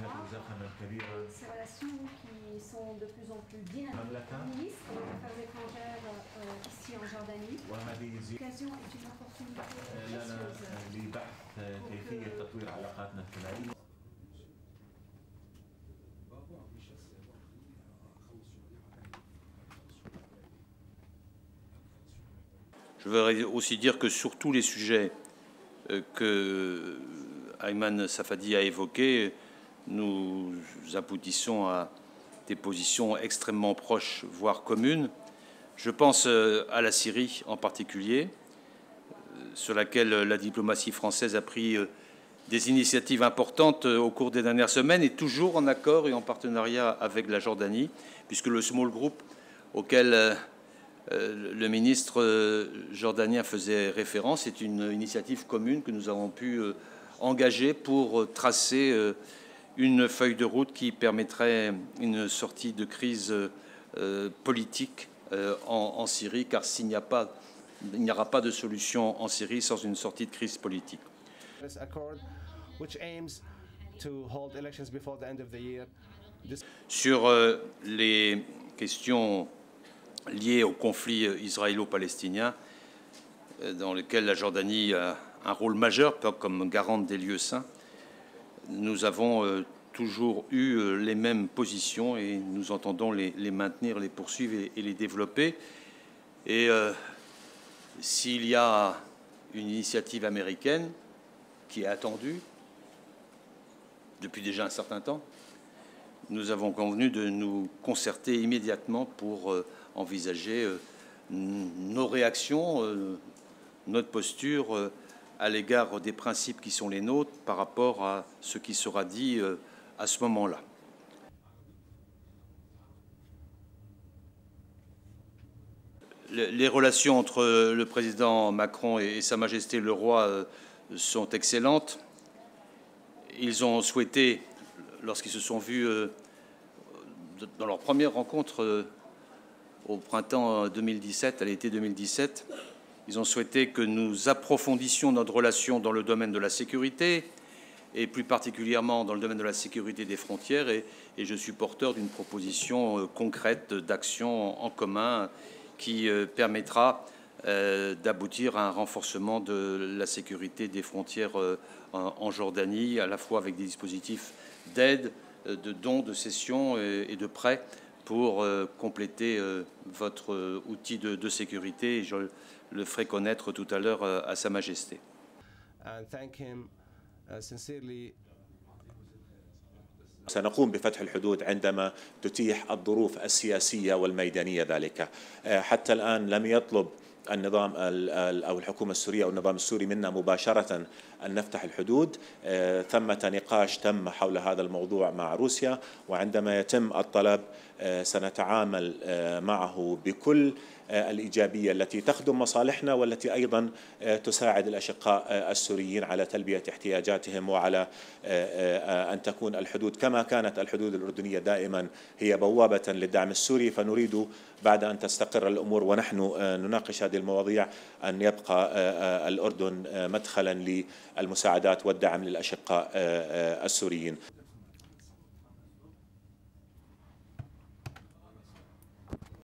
Ces relations qui sont de plus en plus dynamiques. Ministre des Affaires étrangères ici en Jordanie. L'occasion est une opportunité précieuse. Je voudrais aussi dire que sur tous les sujets que Ayman Safadi a évoqués, nous aboutissons à des positions extrêmement proches, voire communes. Je pense à la Syrie en particulier, sur laquelle la diplomatie française a pris des initiatives importantes au cours des dernières semaines et toujours en accord et en partenariat avec la Jordanie, puisque le small group auquel le ministre jordanien faisait référence est une initiative commune que nous avons pu engager pour tracer une feuille de route qui permettrait une sortie de crise politique en Syrie, car il n'y aura pas de solution en Syrie sans une sortie de crise politique. Sur les questions liées au conflit israélo-palestinien, dans lequel la Jordanie a un rôle majeur comme garante des lieux saints, nous avons toujours eu les mêmes positions et nous entendons les maintenir, les poursuivre et les développer. Et s'il y a une initiative américaine qui est attendue depuis déjà un certain temps, nous avons convenu de nous concerter immédiatement pour envisager nos réactions, notre posture à l'égard des principes qui sont les nôtres par rapport à ce qui sera dit à ce moment-là. Les relations entre le président Macron et Sa Majesté le Roi sont excellentes. Ils ont souhaité, lorsqu'ils se sont vus dans leur première rencontre au printemps 2017, à l'été 2017, ils ont souhaité que nous approfondissions notre relation dans le domaine de la sécurité, et plus particulièrement dans le domaine de la sécurité des frontières, et je suis porteur d'une proposition concrète d'action en commun qui permettra d'aboutir à un renforcement de la sécurité des frontières en Jordanie, à la fois avec des dispositifs d'aide, de dons, de cession et de prêts pour compléter votre outil de sécurité. Et je le ferai connaître tout à l'heure à Sa Majesté. سنقوم بفتح الحدود عندما تتيح الظروف السياسية والميدانية ذلك. حتى الآن لم يطلب النظام أو الحكومة السورية أو النظام السوري منا مباشرة أن نفتح الحدود. ثمة نقاش تم حول هذا الموضوع مع روسيا، وعندما يتم الطلب سنتعامل معه بكل الإيجابية التي تخدم مصالحنا والتي أيضا تساعد الأشقاء السوريين على تلبية احتياجاتهم وعلى أن تكون الحدود كما كانت الحدود الأردنية دائما هي بوابة للدعم السوري. فنريد بعد أن تستقر الأمور ونحن نناقش هذه المواضيع أن يبقى الأردن مدخلا للمساعدات والدعم للأشقاء السوريين.